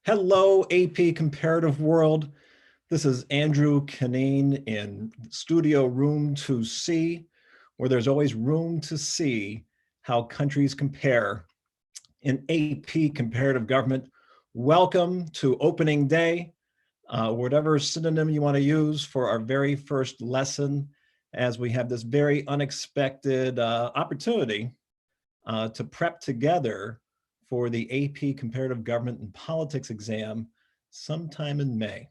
Hello, AP Comparative World. This is Andrew Canine in Studio Room 2C, where there's always room to see how countries compare in AP Comparative Government. Welcome to opening day, whatever synonym you want to use for our very first lesson, as we have this very unexpected opportunity to prep together for the AP Comparative Government and Politics exam sometime in May.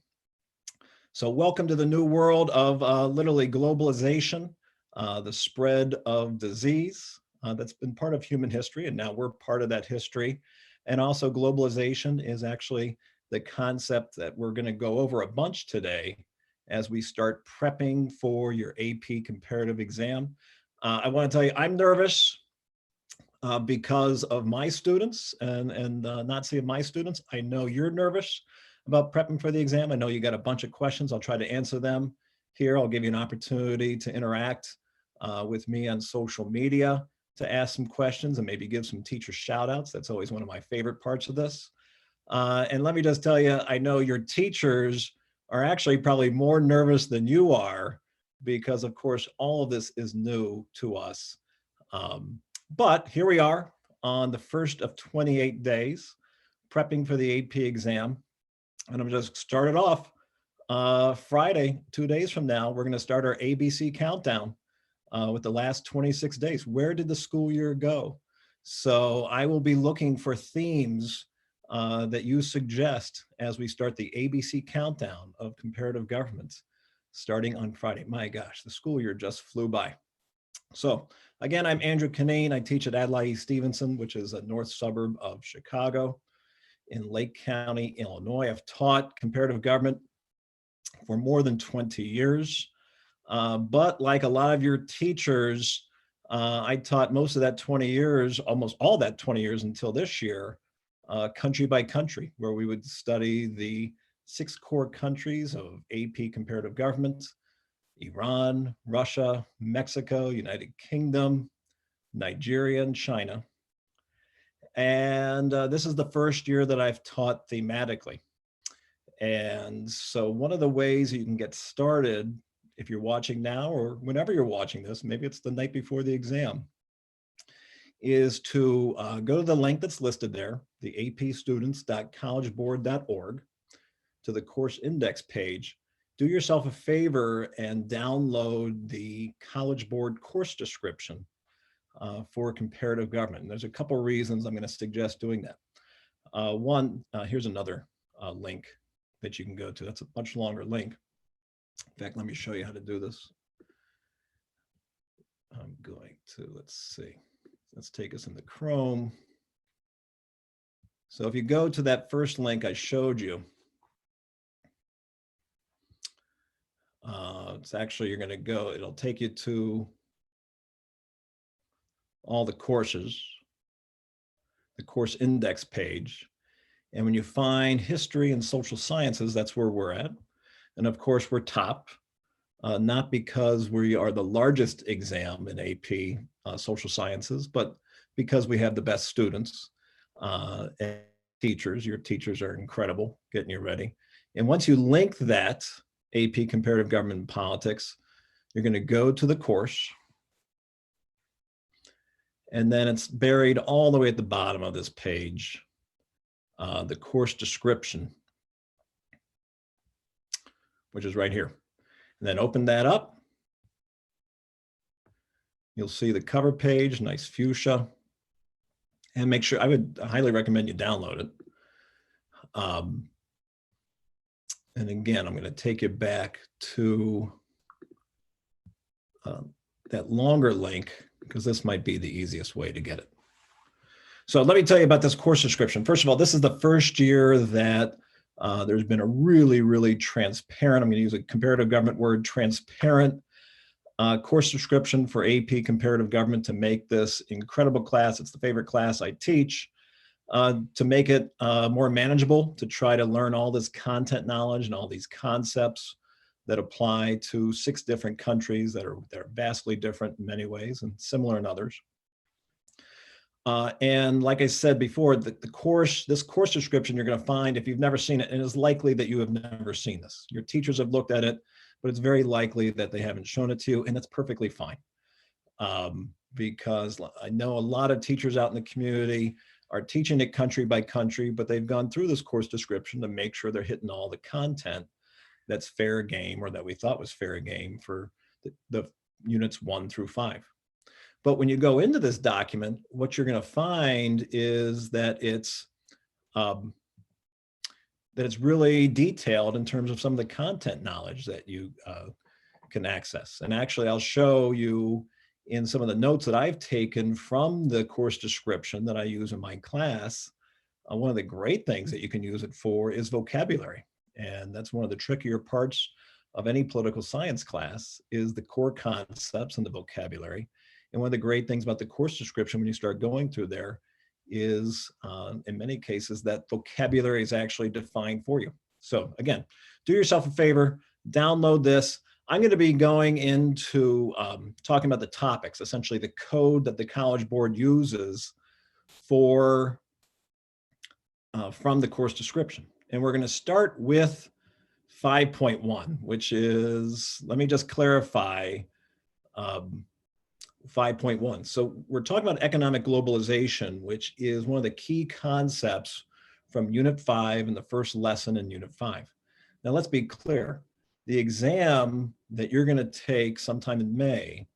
So welcome to the new world of literally globalization, the spread of disease that's been part of human history, and now we're part of that history. And also globalization is actually the concept that we're going to go over a bunch today as we start prepping for your AP comparative exam. I want to tell you, I'm nervous. Because of my students and not seeing my students. I know you're nervous about prepping for the exam. I know you got a bunch of questions. I'll try to answer them here. I'll give you an opportunity to interact with me on social media to ask some questions and maybe give some teacher shout outs. That's always one of my favorite parts of this. And let me just tell you, I know your teachers are actually probably more nervous than you are because of course, all of this is new to us. But here we are on the first of 28 days, prepping for the AP exam. And I'm just started off Friday, 2 days from now, we're going to start our ABC countdown with the last 26 days. Where did the school year go? So I will be looking for themes that you suggest as we start the ABC countdown of comparative governments starting on Friday. My gosh, the school year just flew by. So again, I'm Andrew Canine. I teach at Adlai Stevenson, which is a north suburb of Chicago in Lake County, Illinois. I've taught comparative government for more than 20 years. But like a lot of your teachers, I taught most of that 20 years, almost all that 20 years until this year, country by country, where we would study the 6 core countries of AP comparative government: Iran, Russia, Mexico, United Kingdom, Nigeria, and China. And this is the first year that I've taught thematically. And so one of the ways you can get started, if you're watching now or whenever you're watching this, maybe it's the night before the exam, is to go to the link that's listed there, the apstudents.collegeboard.org, to the course index page. Do yourself a favor and download the College Board course description for comparative government. And there's a couple of reasons I'm going to suggest doing that. One, here's another link that you can go to. That's a much longer link. In fact, let me show you how to do this. I'm going to, let's see, let's take us into Chrome. So if you go to that first link I showed you, it's actually, you're going to go, it'll take you to all the courses, the course index page. And when you find history and social sciences, that's where we're at. And of course, we're top, not because we are the largest exam in AP social sciences, but because we have the best students and teachers. Your teachers are incredible, getting you ready. And once you link that AP Comparative Government and Politics, you're going to go to the course. And then it's buried all the way at the bottom of this page, the course description, which is right here. And then open that up. You'll see the cover page, nice fuchsia. And make sure, I would highly recommend you download it. And again, I'm going to take you back to that longer link, because this might be the easiest way to get it. So let me tell you about this course description. First of all, this is the first year that there's been a really, really transparent, I'm going to use a comparative government word, transparent course description for AP Comparative Government to make this incredible class. It's the favorite class I teach, to make it more manageable, to try to learn all this content knowledge and all these concepts that apply to 6 different countries that are vastly different in many ways and similar in others. And like I said before, this course description you're going to find if you've never seen it, and it's likely that you have never seen this. Your teachers have looked at it, but it's very likely that they haven't shown it to you, and that's perfectly fine. Because I know a lot of teachers out in the community are teaching it country by country, but they've gone through this course description to make sure they're hitting all the content that's fair game, or that we thought was fair game for the units 1 through 5. But when you go into this document, what you're going to find is that it's really detailed in terms of some of the content knowledge that you can access. And actually, I'll show you in some of the notes that I've taken from the course description that I use in my class. One of the great things that you can use it for is vocabulary. And that's one of the trickier parts of any political science class, is the core concepts and the vocabulary. And one of the great things about the course description when you start going through there is, in many cases, that vocabulary is actually defined for you. So again, do yourself a favor, download this. I'm going to be going into talking about the topics, essentially the code that the College Board uses for from the course description. And we're going to start with 5.1, which is, let me just clarify, 5.1. So we're talking about economic globalization, which is one of the key concepts from Unit 5 and the first lesson in Unit 5. Now let's be clear. The exam that you're going to take sometime in May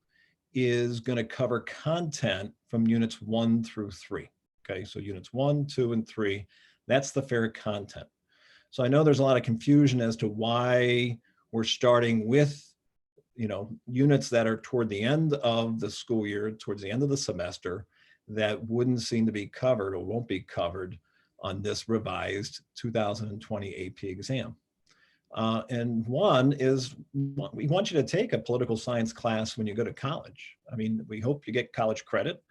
is going to cover content from Units 1 through 3. Okay, so Units 1, 2, and 3, that's the fair content. So I know there's a lot of confusion as to why we're starting with units that are toward the end of the school year, towards the end of the semester, that wouldn't seem to be covered or won't be covered on this revised 2020 AP exam. And one is, we want you to take a political science class when you go to college. I mean, we hope you get college credit.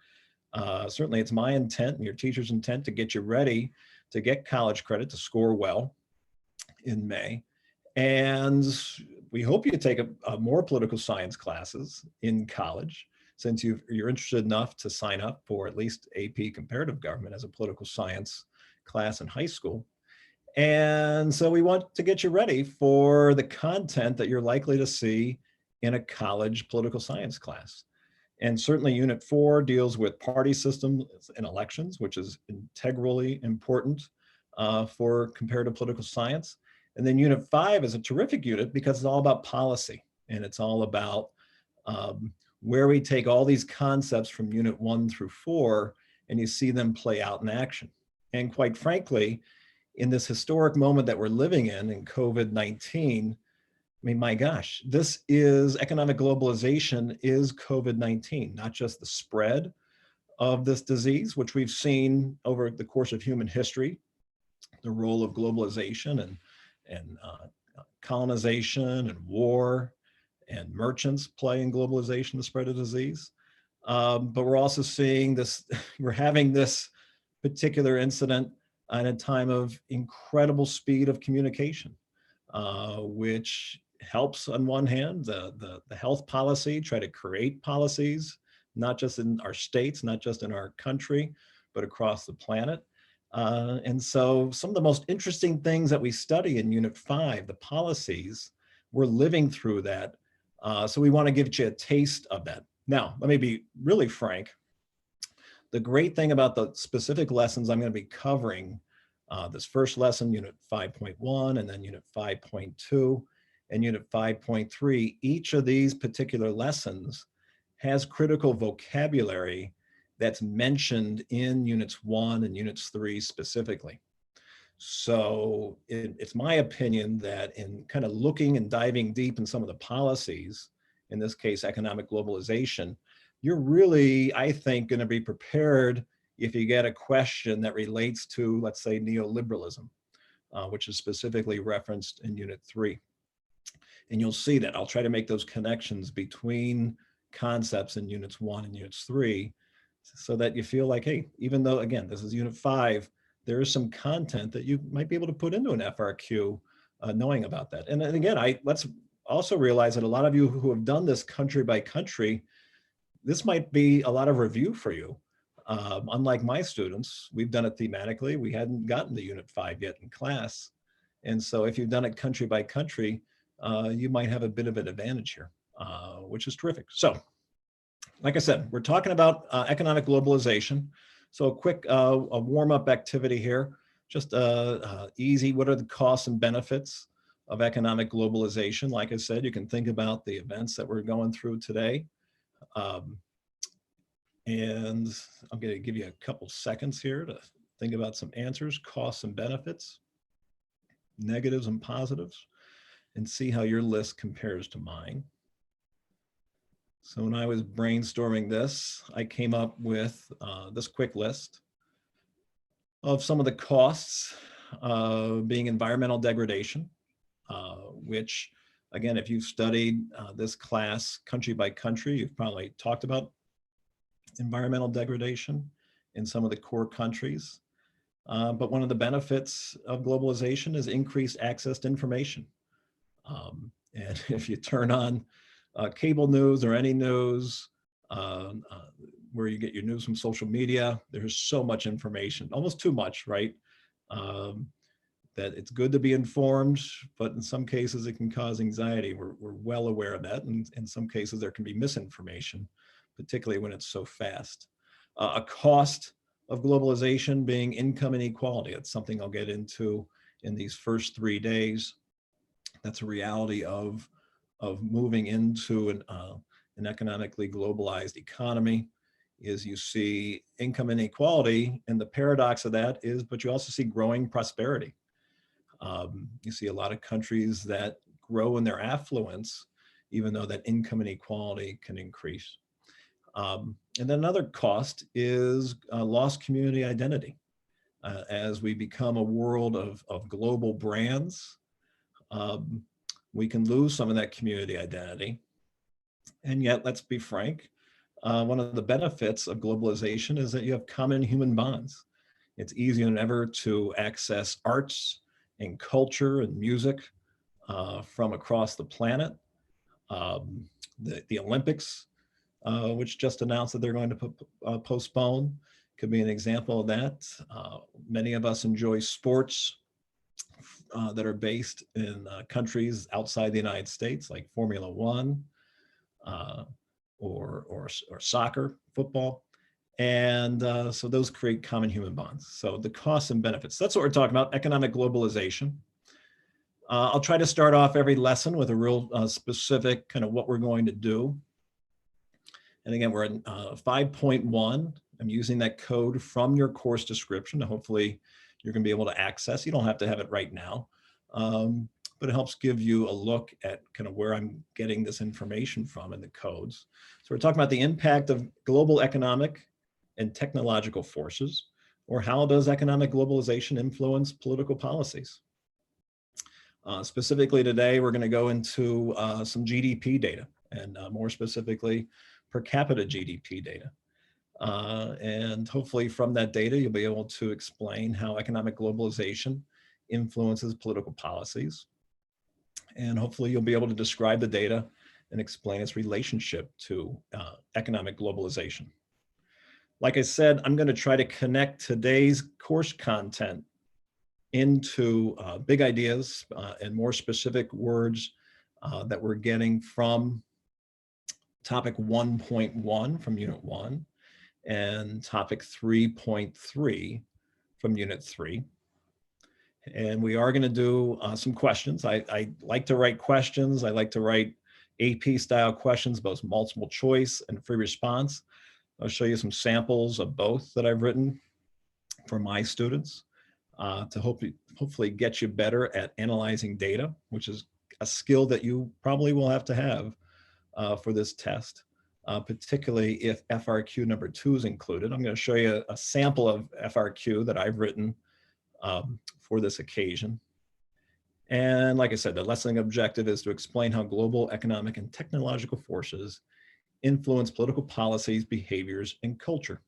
Certainly it's my intent and your teacher's intent to get you ready to get college credit, to score well in May. And we hope you take more political science classes in college, since you're interested enough to sign up for at least AP Comparative Government as a political science class in high school. And so we want to get you ready for the content that you're likely to see in a college political science class. And certainly Unit 4 deals with party systems and elections, which is integrally important for comparative political science. And then Unit 5 is a terrific unit because it's all about policy, and it's all about where we take all these concepts from Unit 1 through 4 and you see them play out in action. And quite frankly, in this historic moment that we're living in COVID-19, I mean, my gosh, this is economic globalization is COVID-19, not just the spread of this disease, which we've seen over the course of human history, the role of globalization and colonization and war and merchants play in globalization, the spread of disease. But we're also seeing this, we're having this particular incident at a time of incredible speed of communication, which helps on one hand, the health policy, try to create policies, not just in our states, not just in our country, but across the planet. And so some of the most interesting things that we study in Unit 5, the policies, we're living through that. So we want to give you a taste of that. Now, let me be really frank. The great thing about the specific lessons I'm going to be covering, this first lesson, Unit 5.1, and then Unit 5.2, and Unit 5.3, each of these particular lessons has critical vocabulary that's mentioned in Units 1 and Units 3 specifically. So it's my opinion that in kind of looking and diving deep in some of the policies, in this case, economic globalization, you're really, I think, going to be prepared if you get a question that relates to, let's say, neoliberalism, which is specifically referenced in Unit 3. And you'll see that I'll try to make those connections between concepts in Units 1 and Units 3, so that you feel like, hey, even though, again, this is Unit 5, there is some content that you might be able to put into an FRQ knowing about that. And then again, let's also realize that a lot of you who have done this country by country, this might be a lot of review for you. Unlike my students, we've done it thematically. We hadn't gotten to Unit 5 yet in class. And so if you've done it country by country, you might have a bit of an advantage here, which is terrific. So, like I said, we're talking about economic globalization. So a quick a warm-up activity here, just easy. What are the costs and benefits of economic globalization? Like I said, you can think about the events that we're going through today. And I'm going to give you a couple seconds here to think about some answers, costs and benefits, negatives and positives, and see how your list compares to mine. So when I was brainstorming this, I came up with this quick list of some of the costs being environmental degradation, which, again, if you've studied this class country by country, you've probably talked about environmental degradation in some of the core countries. But one of the benefits of globalization is increased access to information. And if you turn on cable news or any news where you get your news from social media, there's so much information, almost too much, right? That it's good to be informed, but in some cases it can cause anxiety. We're well aware of that. And in some cases there can be misinformation, particularly when it's so fast. A cost of globalization being income inequality. That's something I'll get into in these first 3 days. That's a reality of moving into an economically globalized economy, is you see income inequality, and the paradox of that is, but you also see growing prosperity. You see a lot of countries that grow in their affluence, even though that income inequality can increase. And then another cost is lost community identity. As we become a world of global brands, we can lose some of that community identity. And yet, let's be frank, one of the benefits of globalization is that you have common human bonds. It's easier than ever to access arts and culture and music from across the planet. The Olympics, which just announced that they're going to postpone, could be an example of that. Many of us enjoy sports that are based in countries outside the United States, like Formula One or soccer, football. And so those create common human bonds. So the costs and benefits, that's what we're talking about, economic globalization. I'll try to start off every lesson with a real specific kind of what we're going to do. And again, we're in 5.1. I'm using that code from your course description. Hopefully you're going to be able to access. You don't have to have it right now, but it helps give you a look at kind of where I'm getting this information from in the codes. So we're talking about the impact of global economic and technological forces, or how does economic globalization influence political policies? Specifically today, we're going to go into some GDP data, and more specifically, per capita GDP data. And hopefully from that data, you'll be able to explain how economic globalization influences political policies. And hopefully you'll be able to describe the data and explain its relationship to economic globalization. Like I said, I'm going to try to connect today's course content into big ideas and more specific words that we're getting from topic 1.1 from Unit 1 and topic 3.3 from Unit 3. And we are going to do some questions. I like to write questions. I like to write AP style questions, both multiple choice and free response. I'll show you some samples of both that I've written for my students to hopefully get you better at analyzing data, which is a skill that you probably will have to have for this test, particularly if FRQ number 2 is included. I'm going to show you a sample of FRQ that I've written for this occasion. And like I said, the lesson objective is to explain how global economic and technological forces influence political policies, behaviors, and culture.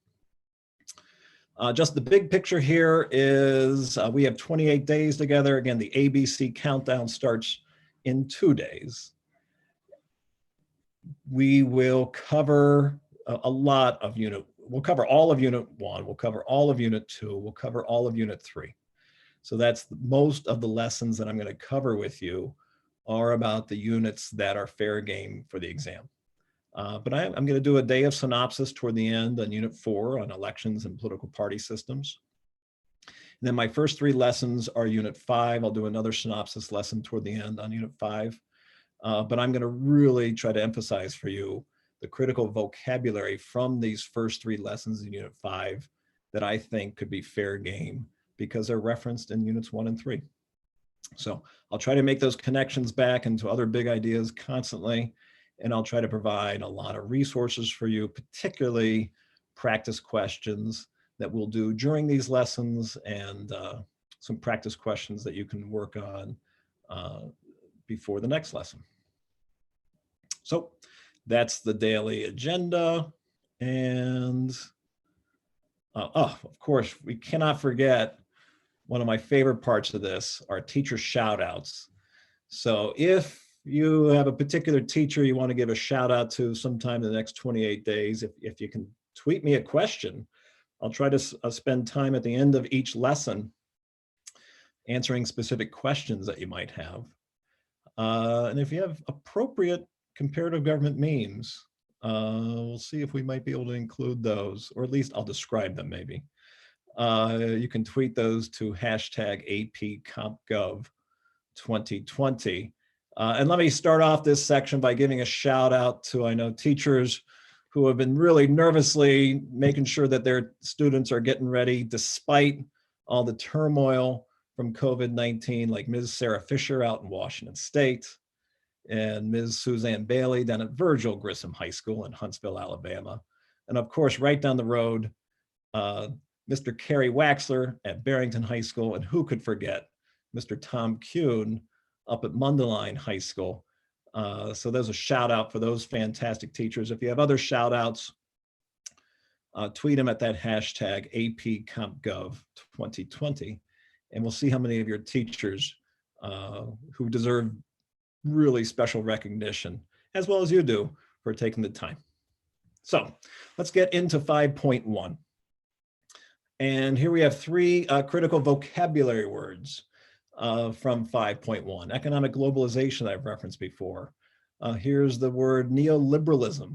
Just the big picture here is we have 28 days together. Again, the ABC countdown starts in 2 days. We will cover a lot of Unit we'll cover all of Unit 1, we'll cover all of Unit 2, we'll cover all of Unit 3. So that's most of the lessons that I'm going to cover with you are about the units that are fair game for the exam. But I'm going to do a day of synopsis toward the end on Unit 4 on elections and political party systems. And then my first 3 lessons are Unit 5. I'll do another synopsis lesson toward the end on Unit 5. But I'm going to really try to emphasize for you the critical vocabulary from these first 3 lessons in Unit 5 that I think could be fair game because they're referenced in Units 1 and 3. So I'll try to make those connections back into other big ideas constantly, and I'll try to provide a lot of resources for you, particularly practice questions that we'll do during these lessons and some practice questions that you can work on before the next lesson. So that's the daily agenda. And of course, we cannot forget one of my favorite parts of this are teacher shout outs. So if you have a particular teacher you want to give a shout out to sometime in the next 28 days, if you can tweet me a question, I'll try to spend time at the end of each lesson answering specific questions that you might have. And if you have appropriate comparative government memes, we'll see if we might be able to include those, or at least I'll describe them maybe. You can tweet those to hashtag APCompGov2020. And let me start off this section by giving a shout out to, I know, teachers who have been really nervously making sure that their students are getting ready despite all the turmoil from COVID-19, like Ms. Sarah Fisher out in Washington State and Ms. Suzanne Bailey down at Virgil Grissom High School in Huntsville, Alabama. And of course, right down the road, Mr. Kerry Waxler at Barrington High School, and who could forget Mr. Tom Kuhn up at Mundelein High School. So there's a shout out for those fantastic teachers. If you have other shout outs, tweet them at that hashtag APCompGov2020, and we'll see how many of your teachers who deserve really special recognition, as well as you do, for taking the time. So let's get into 5.1. And here we have 3 critical vocabulary words from 5.1. Economic globalization I've referenced before. Here's the word neoliberalism.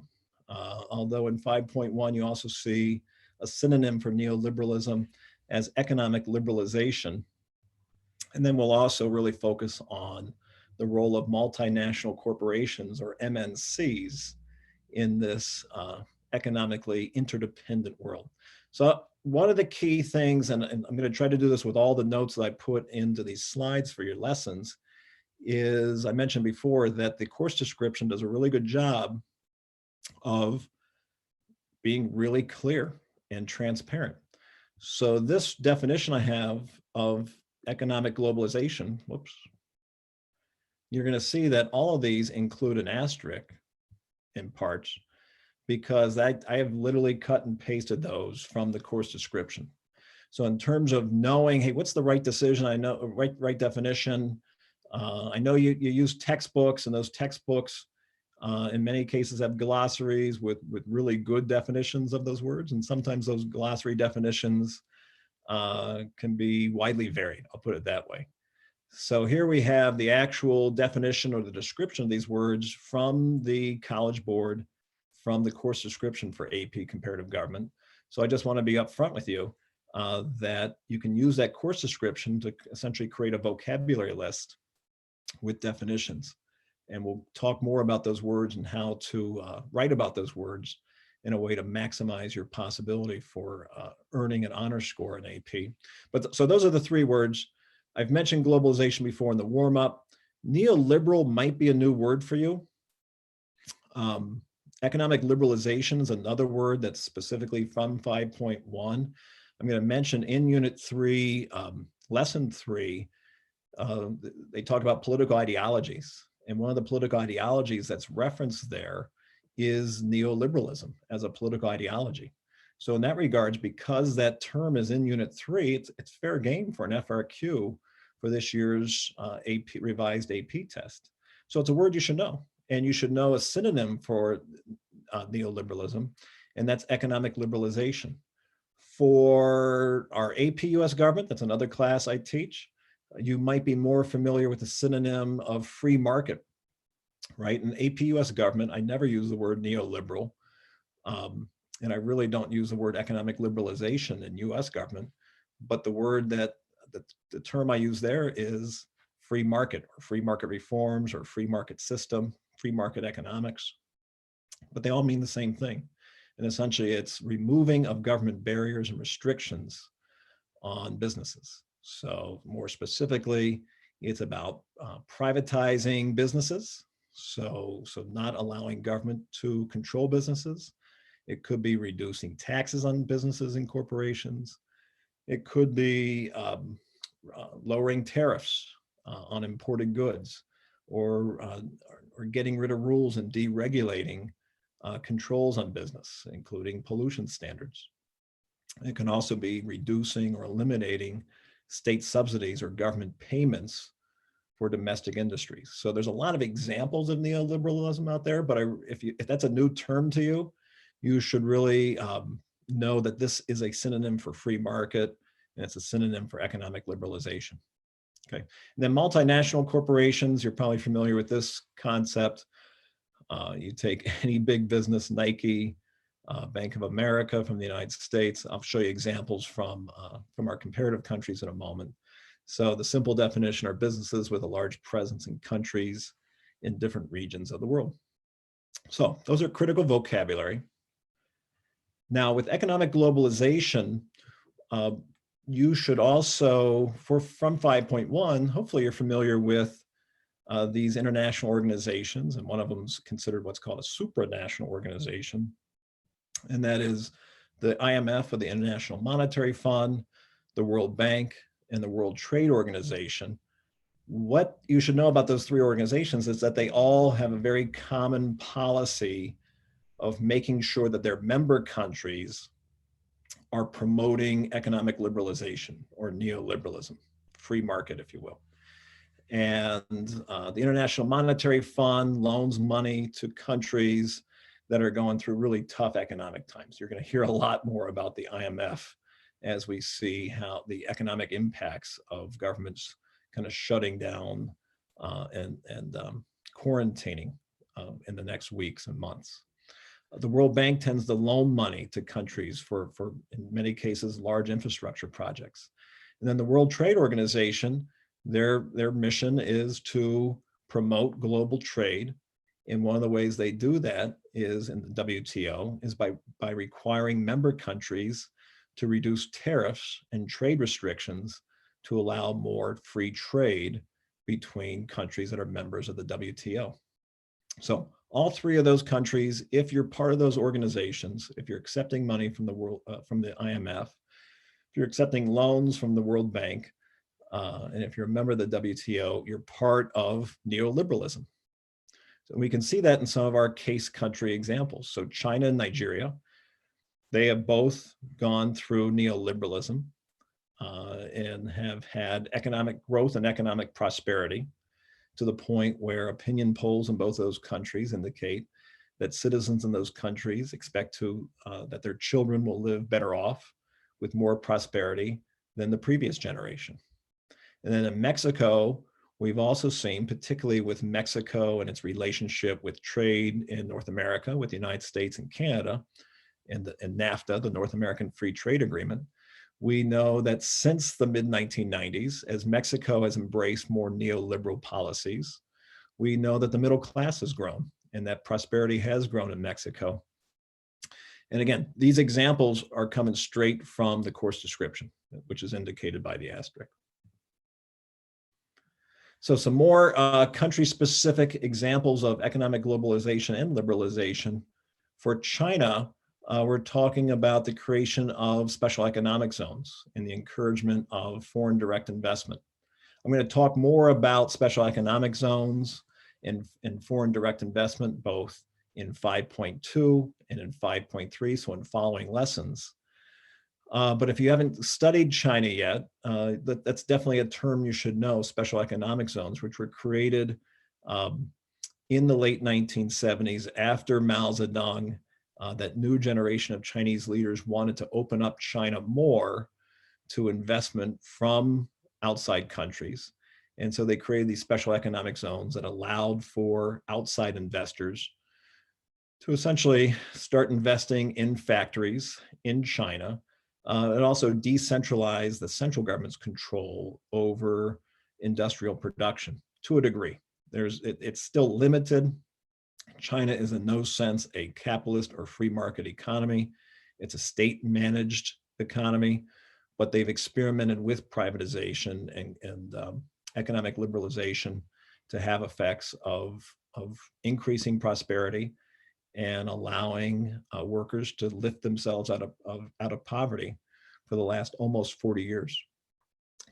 Although in 5.1 you also see a synonym for neoliberalism as economic liberalization. And then we'll also really focus on the role of multinational corporations, or MNCs, in this economically interdependent world. So one of the key things, and I'm going to try to do this with all the notes that I put into these slides for your lessons, is I mentioned before that the course description does a really good job of being really clear and transparent. So this definition I have of economic globalization, whoops, you're going to see that all of these include an asterisk in parts, because I have literally cut and pasted those from the course description. So in terms of knowing, hey, what's the right decision? I know, right definition. I know you use textbooks, and those textbooks in many cases have glossaries with really good definitions of those words. And sometimes those glossary definitions can be widely varied, I'll put it that way. So here we have the actual definition or the description of these words from the College Board, from the course description for AP Comparative Government. So I just want to be upfront with you that you can use that course description to essentially create a vocabulary list with definitions. And we'll talk more about those words and how to write about those words in a way to maximize your possibility for earning an honor score in AP. But so those are the 3 words. I've mentioned globalization before in the warm-up. Neoliberal might be a new word for you. Economic liberalization is another word that's specifically from 5.1. I'm going to mention in Unit 3, Lesson 3, they talk about political ideologies. And one of the political ideologies that's referenced there is neoliberalism as a political ideology. So in that regards, because that term is in Unit 3, it's fair game for an FRQ for this year's revised AP test. So it's a word you should know. And you should know a synonym for neoliberalism and that's economic liberalization. For our AP US government, that's another class I teach, you might be more familiar with the synonym of free market, right? In AP US government, I never use the word neoliberal, and I really don't use the word economic liberalization in US government, but the word that, the term I use there is free market, or free market reforms, or free market system, free market economics, but they all mean the same thing. And essentially it's removing of government barriers and restrictions on businesses. So more specifically, it's about privatizing businesses. So not allowing government to control businesses. It could be reducing taxes on businesses and corporations. It could be lowering tariffs on imported goods, or getting rid of rules and deregulating controls on business, including pollution standards. It can also be reducing or eliminating state subsidies or government payments for domestic industries. So there's a lot of examples of neoliberalism out there, but if that's a new term to you, you should really know that this is a synonym for free market, and it's a synonym for economic liberalization. Okay, and then multinational corporations, you're probably familiar with this concept. You take any big business, Nike, Bank of America from the United States. I'll show you examples from our comparative countries in a moment. So the simple definition are businesses with a large presence in countries in different regions of the world. So those are critical vocabulary. Now with economic globalization, you should also, from 5.1, hopefully you're familiar with these international organizations, and one of them is considered what's called a supranational organization, and that is the IMF, or the International Monetary Fund, the World Bank, and the World Trade Organization. What you should know about those three organizations is that they all have a very common policy of making sure that their member countries are promoting economic liberalization, or neoliberalism, free market, if you will. And the International Monetary Fund loans money to countries that are going through really tough economic times. You're going to hear a lot more about the IMF as we see how the economic impacts of governments kind of shutting down and quarantining in the next weeks and months. The World Bank tends to loan money to countries for in many cases, large infrastructure projects. And then the World Trade Organization, their mission is to promote global trade. And one of the ways they do that is in the WTO is by requiring member countries to reduce tariffs and trade restrictions to allow more free trade between countries that are members of the WTO. So all three of those countries, if you're part of those organizations, if you're accepting money from the world, from the IMF, if you're accepting loans from the World Bank, and if you're a member of the WTO, you're part of neoliberalism. So we can see that in some of our case country examples. So China and Nigeria, they have both gone through neoliberalism and have had economic growth and economic prosperity, to the point where opinion polls in both those countries indicate that citizens in those countries expect that their children will live better off with more prosperity than the previous generation. And then in Mexico, we've also seen, particularly with Mexico and its relationship with trade in North America, with the United States and Canada, and NAFTA, the North American Free Trade Agreement, we know that since the mid-1990s, as Mexico has embraced more neoliberal policies, we know that the middle class has grown and that prosperity has grown in Mexico. And again, these examples are coming straight from the course description, which is indicated by the asterisk. So some more country-specific examples of economic globalization and liberalization. For China, we're talking about the creation of special economic zones and the encouragement of foreign direct investment. I'm going to talk more about special economic zones and foreign direct investment, both in 5.2 and in 5.3, so in following lessons. But if you haven't studied China yet, that's definitely a term you should know, special economic zones, which were created in the late 1970s after Mao Zedong that new generation of Chinese leaders wanted to open up China more to investment from outside countries. And so they created these special economic zones that allowed for outside investors to essentially start investing in factories in China, and also decentralize the central government's control over industrial production to a degree. It's still limited. China is in no sense a capitalist or free market economy. It's a state-managed economy, but they've experimented with privatization and economic liberalization to have effects of increasing prosperity and allowing workers to lift themselves out of poverty for the last almost 40 years.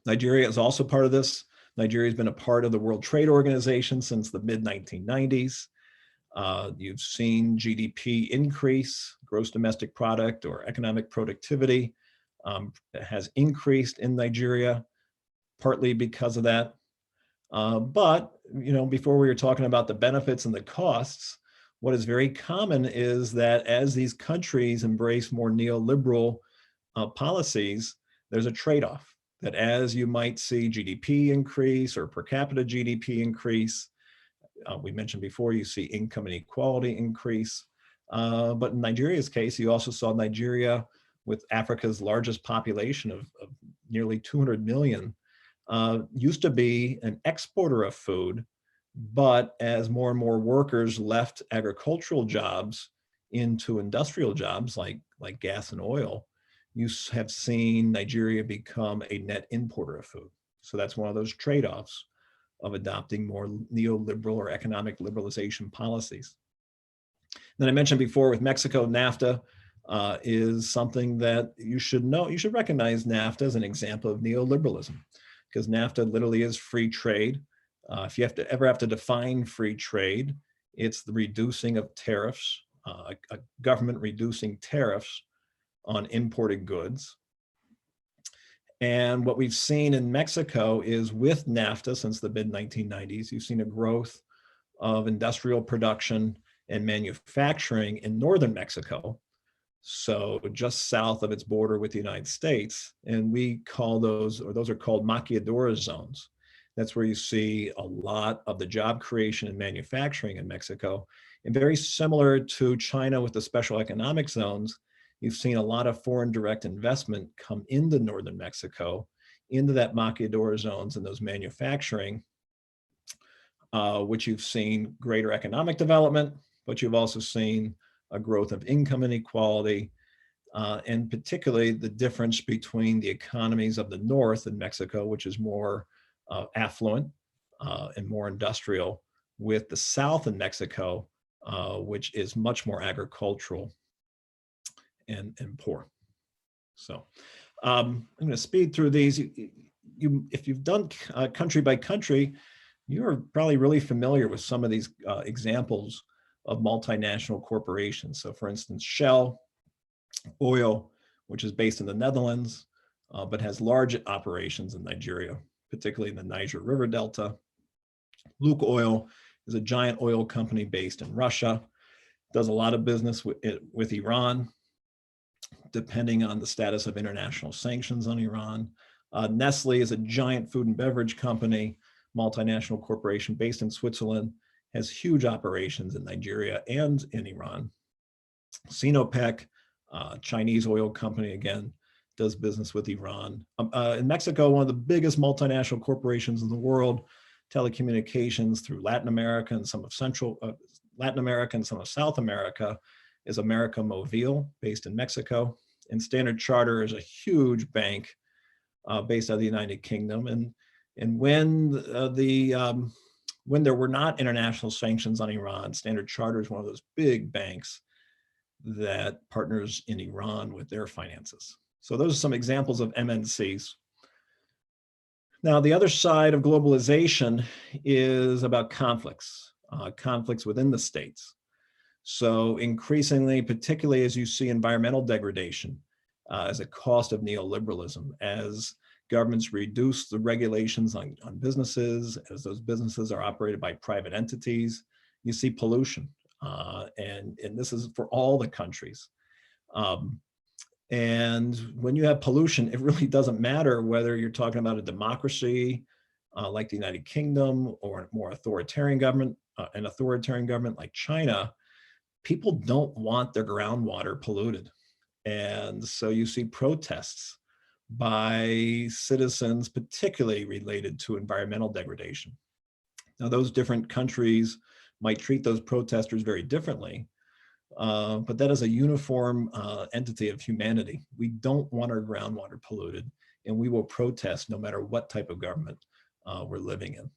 Nigeria is also part of this. Nigeria has been a part of the World Trade Organization since the mid-1990s. You've seen GDP increase, gross domestic product or economic productivity has increased in Nigeria, partly because of that. But before we were talking about the benefits and the costs, what is very common is that as these countries embrace more neoliberal policies, there's a trade-off that as you might see GDP increase or per capita GDP increase, we mentioned before, you see income inequality increase. But in Nigeria's case, you also saw Nigeria with Africa's largest population of nearly 200 million, used to be an exporter of food, but as more and more workers left agricultural jobs into industrial jobs like gas and oil, you have seen Nigeria become a net importer of food. So that's one of those trade-offs of adopting more neoliberal or economic liberalization policies. Then I mentioned before with Mexico, NAFTA is something that you should know. You should recognize NAFTA as an example of neoliberalism, because NAFTA literally is free trade. If you ever have to define free trade, it's the reducing of tariffs, a government reducing tariffs on imported goods. And what we've seen in Mexico is with NAFTA since the mid-1990s, you've seen a growth of industrial production and manufacturing in northern Mexico, so just south of its border with the United States. And we call those are called maquiladora zones. That's where you see a lot of the job creation and manufacturing in Mexico. And very similar to China with the special economic zones, you've seen a lot of foreign direct investment come into northern Mexico, into that maquiladora zones and those manufacturing, which you've seen greater economic development, but you've also seen a growth of income inequality, and particularly the difference between the economies of the north in Mexico, which is more affluent and more industrial, with the south in Mexico, which is much more agricultural and poor. So I'm going to speed through these. If you've done country by country, you're probably really familiar with some of these examples of multinational corporations. So for instance, Shell Oil, which is based in the Netherlands, but has large operations in Nigeria, particularly in the Niger River Delta. Lukoil is a giant oil company based in Russia, does a lot of business with Iran, depending on the status of international sanctions on Iran. Nestle is a giant food and beverage company, multinational corporation based in Switzerland, has huge operations in Nigeria and in Iran. Sinopec, Chinese oil company, again, does business with Iran. In Mexico, one of the biggest multinational corporations in the world, telecommunications through Latin America and some of Latin America and some of South America, is América Móvil, based in Mexico. And Standard Chartered is a huge bank based out of the United Kingdom. And when there were not international sanctions on Iran, Standard Chartered is one of those big banks that partners in Iran with their finances. So those are some examples of MNCs. Now, the other side of globalization is about conflicts within the states. So increasingly, particularly as you see environmental degradation as a cost of neoliberalism, as governments reduce the regulations on businesses, as those businesses are operated by private entities, you see pollution And this is for all the countries. And when you have pollution, it really doesn't matter whether you're talking about a democracy like the United Kingdom or a more authoritarian government, an authoritarian government like China. People don't want their groundwater polluted. And so you see protests by citizens, particularly related to environmental degradation. Now, those different countries might treat those protesters very differently, but that is a uniform entity of humanity. We don't want our groundwater polluted, and we will protest no matter what type of government we're living in.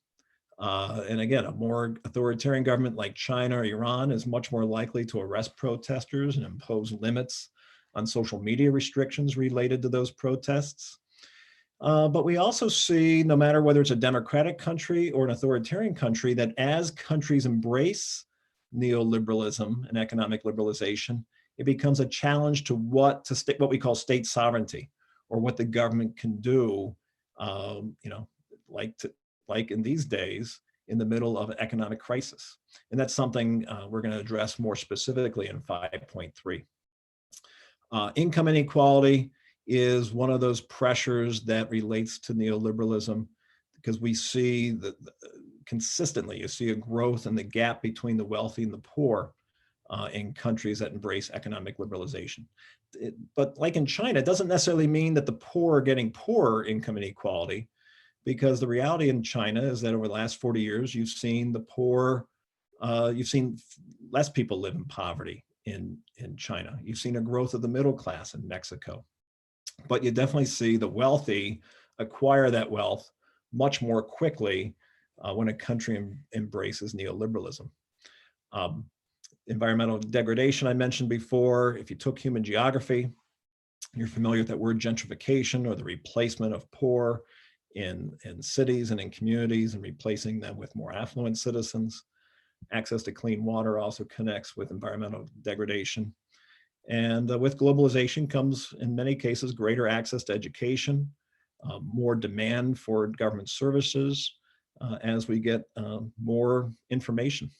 And again, a more authoritarian government like China or Iran is much more likely to arrest protesters and impose limits on social media restrictions related to those protests. But we also see, no matter whether it's a democratic country or an authoritarian country, that as countries embrace neoliberalism and economic liberalization, it becomes a challenge to what we call state sovereignty, or what the government can do, like in these days, in the middle of an economic crisis. And that's something we're going to address more specifically in 5.3. Income inequality is one of those pressures that relates to neoliberalism, because we see that consistently, you see a growth in the gap between the wealthy and the poor in countries that embrace economic liberalization. But like in China, it doesn't necessarily mean that the poor are getting poorer income inequality, because the reality in China is that over the last 40 years, you've seen the poor, you've seen less people live in poverty in China. You've seen a growth of the middle class in Mexico. But you definitely see the wealthy acquire that wealth much more quickly when a country embraces neoliberalism. Environmental degradation, I mentioned before. If you took human geography, you're familiar with that word gentrification, or the replacement of poor in cities and in communities and replacing them with more affluent citizens. Access to clean water also connects with environmental degradation. And with globalization comes, in many cases, greater access to education, more demand for government services as we get more information.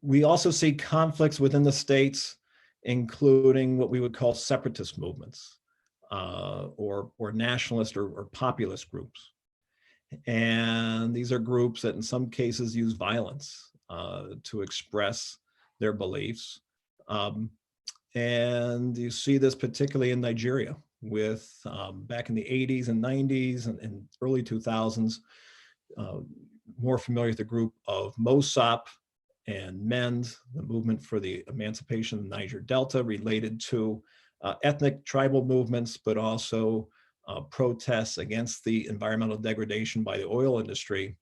We also see conflicts within the states, including what we would call separatist movements or nationalist or populist groups. And these are groups that in some cases use violence to express their beliefs. And you see this particularly in Nigeria with back in the 80s and 90s and early 2000s, more familiar with the group of MOSOP and MEND, the movement for the emancipation of the Niger Delta, related to ethnic tribal movements, but also protests against the environmental degradation by the oil industry.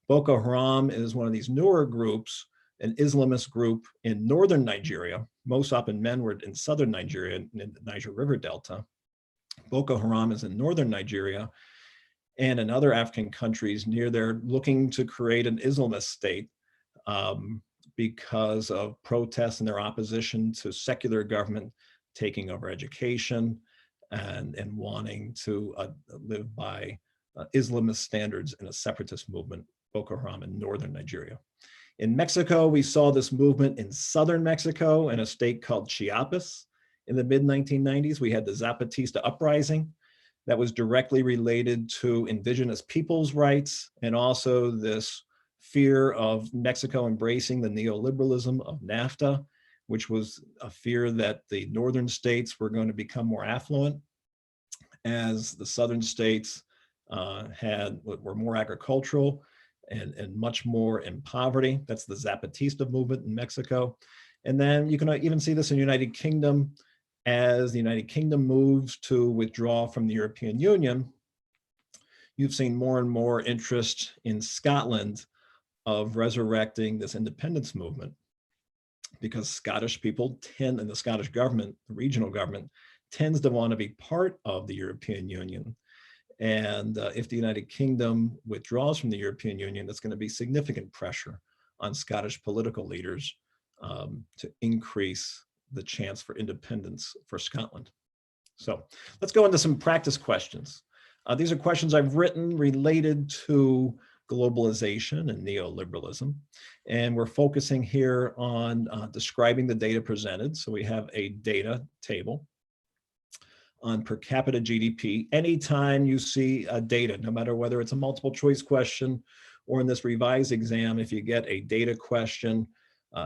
Boko Haram is one of these newer groups, an Islamist group in northern Nigeria. MOSOP and MEND were in southern Nigeria, in the Niger River Delta. Boko Haram is in northern Nigeria and in other African countries near there, looking to create an Islamist state because of protests and their opposition to secular government taking over education and wanting to live by Islamist standards in a separatist movement, Boko Haram in northern Nigeria. In Mexico, we saw this movement in southern Mexico in a state called Chiapas. In the mid-1990s, we had the Zapatista uprising that was directly related to indigenous peoples' rights, and also this fear of Mexico embracing the neoliberalism of NAFTA, which was a fear that the northern states were going to become more affluent as the southern states were more agricultural and much more in poverty. That's the Zapatista movement in Mexico. And then you can even see this in the United Kingdom. As the United Kingdom moves to withdraw from the European Union, you've seen more and more interest in Scotland of resurrecting this independence movement, because Scottish people tend, and the Scottish government, the regional government, tends to want to be part of the European Union. And if the United Kingdom withdraws from the European Union, that's going to be significant pressure on Scottish political leaders to increase the chance for independence for Scotland. So let's go into some practice questions. These are questions I've written related to globalization and neoliberalism. And we're focusing here on describing the data presented. So we have a data table on per capita GDP. Anytime you see data, no matter whether it's a multiple choice question or in this revised exam, if you get a data question,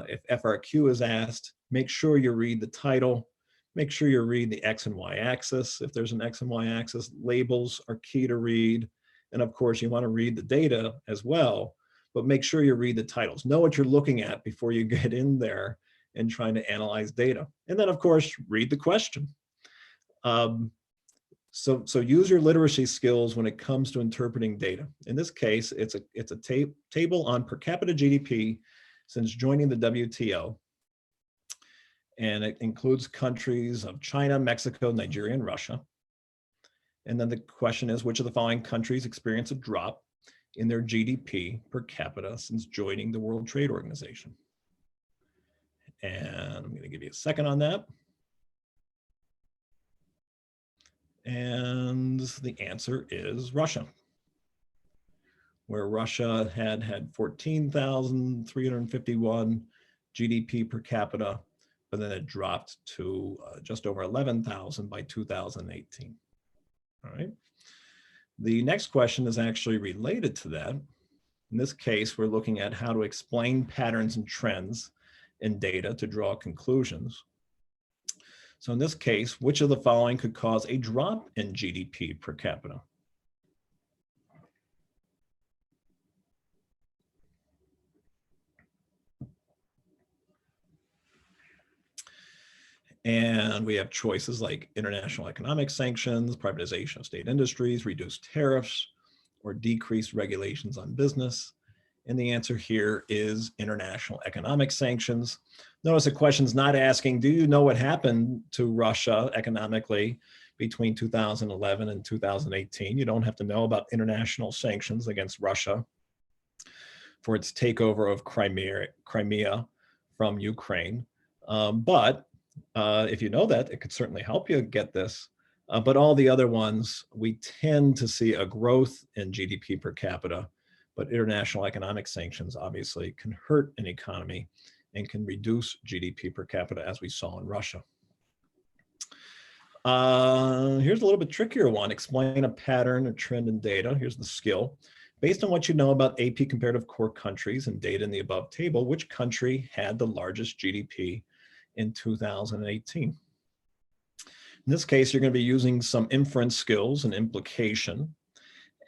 if FRQ is asked, make sure you read the title, make sure you read the X and Y axis. If there's an X and Y axis, labels are key to read. And of course, you want to read the data as well, but make sure you read the titles. Know what you're looking at before you get in there and trying to analyze data. And then of course, read the question. So use your literacy skills when it comes to interpreting data. In this case, it's a table on per capita GDP since joining the WTO. And it includes countries of China, Mexico, Nigeria, and Russia. And then the question is, which of the following countries experience a drop in their GDP per capita since joining the World Trade Organization? And I'm going to give you a second on that. And the answer is Russia, where Russia had 14,351 GDP per capita, but then it dropped to just over 11,000 by 2018. All right. The next question is actually related to that. In this case, we're looking at how to explain patterns and trends in data to draw conclusions. So in this case, which of the following could cause a drop in GDP per capita? And we have choices like international economic sanctions, privatization of state industries, reduced tariffs, or decreased regulations on business. And the answer here is international economic sanctions. Notice the question's not asking, do you know what happened to Russia economically between 2011 and 2018? You don't have to know about international sanctions against Russia for its takeover of Crimea from Ukraine. But if you know that, it could certainly help you get this. But all the other ones, we tend to see a growth in GDP per capita, but international economic sanctions obviously can hurt an economy and can reduce GDP per capita, as we saw in Russia. Here's a little bit trickier one. Explain a pattern, a trend in data. Here's the skill. Based on what you know about AP comparative core countries and data in the above table, which country had the largest GDP in 2018? In this case, you're going to be using some inference skills and implication.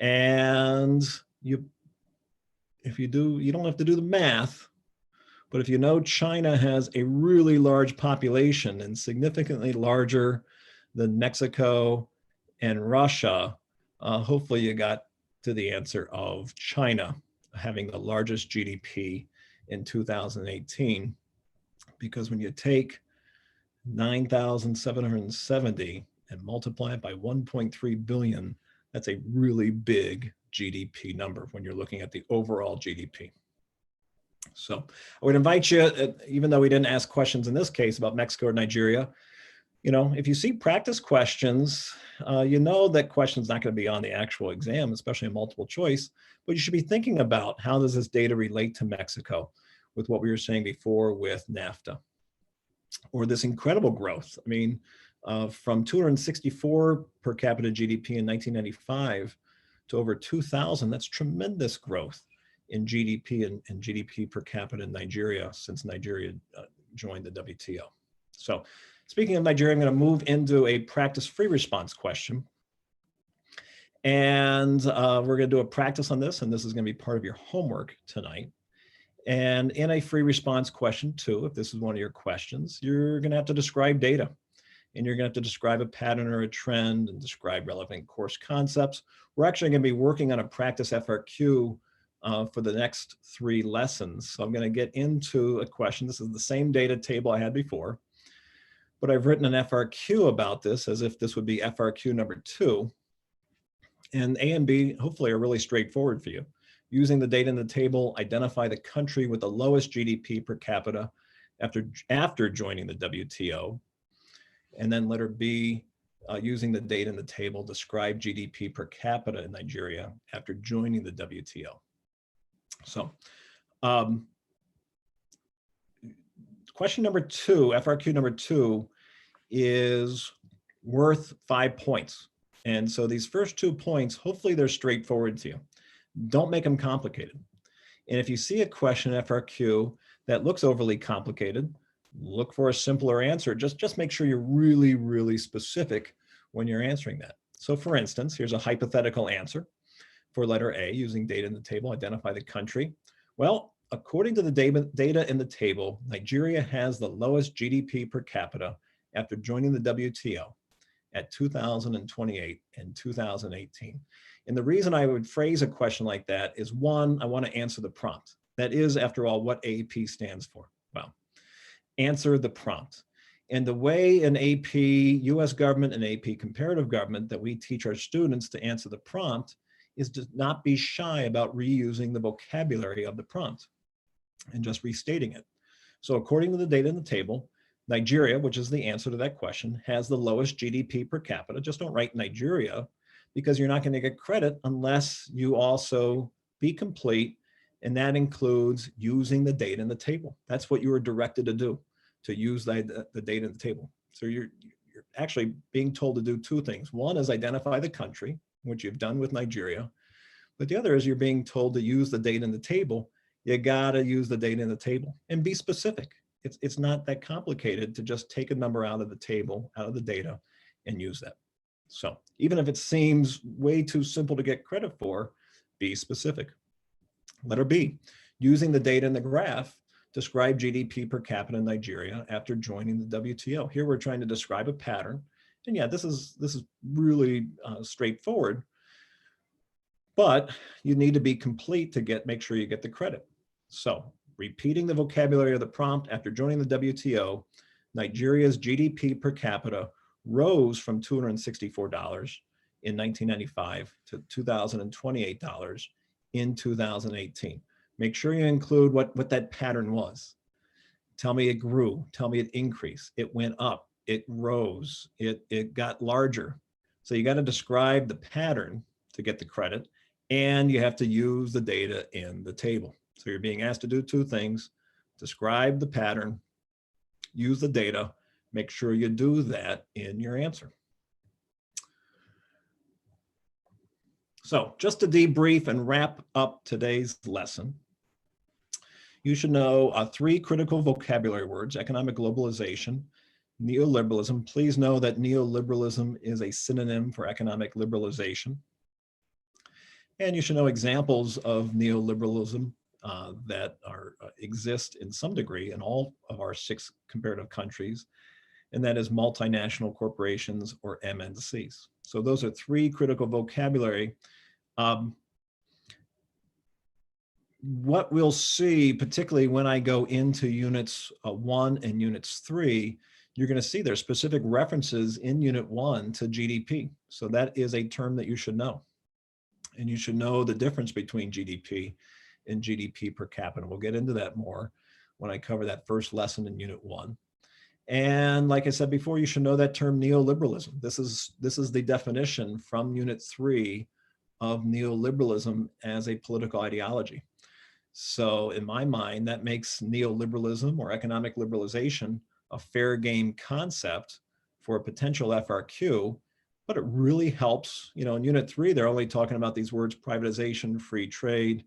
And if you do, you don't have to do the math, but if you know China has a really large population and significantly larger than Mexico and Russia, hopefully you got to the answer of China having the largest GDP in 2018. Because when you take 9,770 and multiply it by 1.3 billion, that's a really big GDP number when you're looking at the overall GDP. So I would invite you, even though we didn't ask questions in this case about Mexico or Nigeria, you know, if you see practice questions, you know that question's not going to be on the actual exam, especially a multiple choice, but you should be thinking about how does this data relate to Mexico with what we were saying before with NAFTA, or this incredible growth. I mean, from 264 per capita GDP in 1995 to over 2,000, that's tremendous growth in GDP and GDP per capita in Nigeria since Nigeria joined the WTO. So speaking of Nigeria, I'm going to move into a practice free response question. And we're going to do a practice on this, and this is going to be part of your homework tonight. And in a free response question too, if this is one of your questions, you're going to have to describe data, and you're going to have to describe a pattern or a trend and describe relevant course concepts. We're actually going to be working on a practice FRQ for the next 3 lessons. So I'm going to get into a question. This is the same data table I had before, but I've written an FRQ about this as if this would be FRQ number 2. And A and B hopefully are really straightforward for you. Using the data in the table, identify the country with the lowest GDP per capita after joining the WTO. And then letter B, using the data in the table, describe GDP per capita in Nigeria after joining the WTO. So question number 2, FRQ number 2, is worth 5 points. And so these first 2 points, hopefully they're straightforward to you. Don't make them complicated. And if you see a question in FRQ that looks overly complicated, look for a simpler answer. Just make sure you're really, really specific when you're answering that. So for instance, here's a hypothetical answer for letter A using data in the table, identify the country. Well, according to the data in the table, Nigeria has the lowest GDP per capita after joining the WTO at 2028 and 2018. And the reason I would phrase a question like that is, one, I want to answer the prompt. That is, after all, what AP stands for. Well, answer the prompt. And the way in AP, US government and AP comparative government that we teach our students to answer the prompt is to not be shy about reusing the vocabulary of the prompt and just restating it. So according to the data in the table, Nigeria, which is the answer to that question, has the lowest GDP per capita. Just don't write Nigeria, because you're not going to get credit unless you also be complete, and that includes using the data in the table. That's what you were directed to do, to use the data in the table. So you're actually being told to do 2 things. One is identify the country, which you've done with Nigeria, but the other is you're being told to use the data in the table. You gotta use the data in the table and be specific. It's not that complicated to just take a number out of the table, out of the data, and use that. So even if it seems way too simple to get credit for, be specific. Letter B, using the data in the graph, describe GDP per capita in Nigeria after joining the WTO. Here we're trying to describe a pattern. And yeah, this is really straightforward, but you need to be complete to make sure you get the credit. So repeating the vocabulary of the prompt after joining the WTO, Nigeria's GDP per capita rose from $264 in 1995 to $2,028 in 2018. Make sure you include what that pattern was. Tell me it grew, tell me it increased, it went up, it rose, it got larger. So you got to describe the pattern to get the credit, and you have to use the data in the table. So you're being asked to do 2 things: describe the pattern, use the data, make sure you do that in your answer. So just to debrief and wrap up today's lesson, you should know 3 critical vocabulary words: economic globalization, neoliberalism. Please know that neoliberalism is a synonym for economic liberalization. And you should know examples of neoliberalism that exist in some degree in all of our 6 comparative countries, and that is multinational corporations, or MNCs. So those are 3 critical vocabulary. What we'll see, particularly when I go into units 1 and units 3, you're going to see there's specific references in unit 1 to GDP. So that is a term that you should know. And you should know the difference between GDP and GDP per capita. We'll get into that more when I cover that first lesson in unit 1. And like I said before, you should know that term neoliberalism. This is the definition from unit 3 of neoliberalism as a political ideology. So in my mind, that makes neoliberalism, or economic liberalization, a fair game concept for a potential FRQ, but it really helps. You know, in unit 3, they're only talking about these words: privatization, free trade,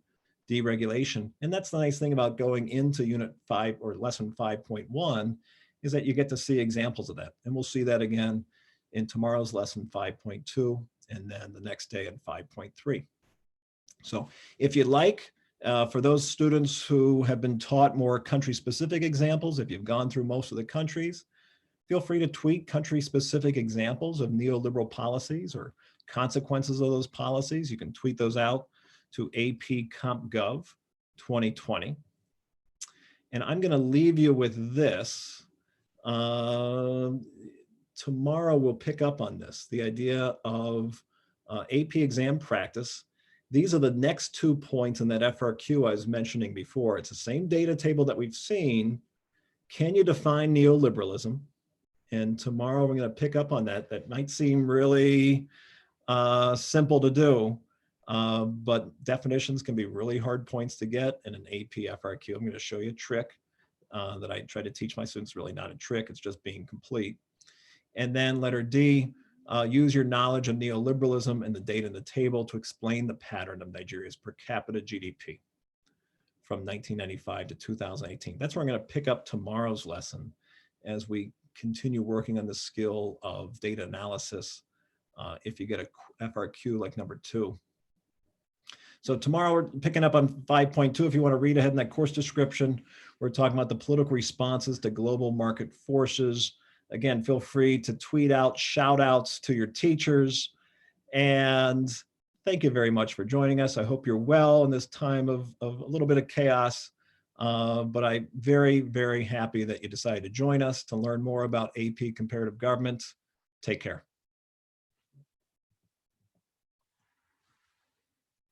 deregulation. And that's the nice thing about going into unit 5 or lesson 5.1, is that you get to see examples of that. And we'll see that again in tomorrow's lesson 5.2, and then the next day in 5.3. So if you'd like, for those students who have been taught more country-specific examples, if you've gone through most of the countries, feel free to tweet country-specific examples of neoliberal policies or consequences of those policies. You can tweet those out to APCompGov 2020. And I'm going to leave you with this. Tomorrow we'll pick up on this, the idea of AP exam practice. These are the next 2 points in that FRQ I was mentioning before. It's the same data table that we've seen. Can you define neoliberalism? And tomorrow we're going to pick up on that. That might seem really simple to do, But definitions can be really hard points to get in an AP FRQ. I'm going to show you a trick that I try to teach my students. Really not a trick, it's just being complete. And then letter D, use your knowledge of neoliberalism and the data in the table to explain the pattern of Nigeria's per capita GDP from 1995 to 2018. That's where I'm going to pick up tomorrow's lesson as we continue working on the skill of data analysis if you get a FRQ like number 2. So tomorrow we're picking up on 5.2. If you want to read ahead in that course description, we're talking about the political responses to global market forces. Again, feel free to tweet out shout outs to your teachers. And thank you very much for joining us. I hope you're well in this time of a little bit of chaos. But I'm very, very happy that you decided to join us to learn more about AP Comparative Government. Take care.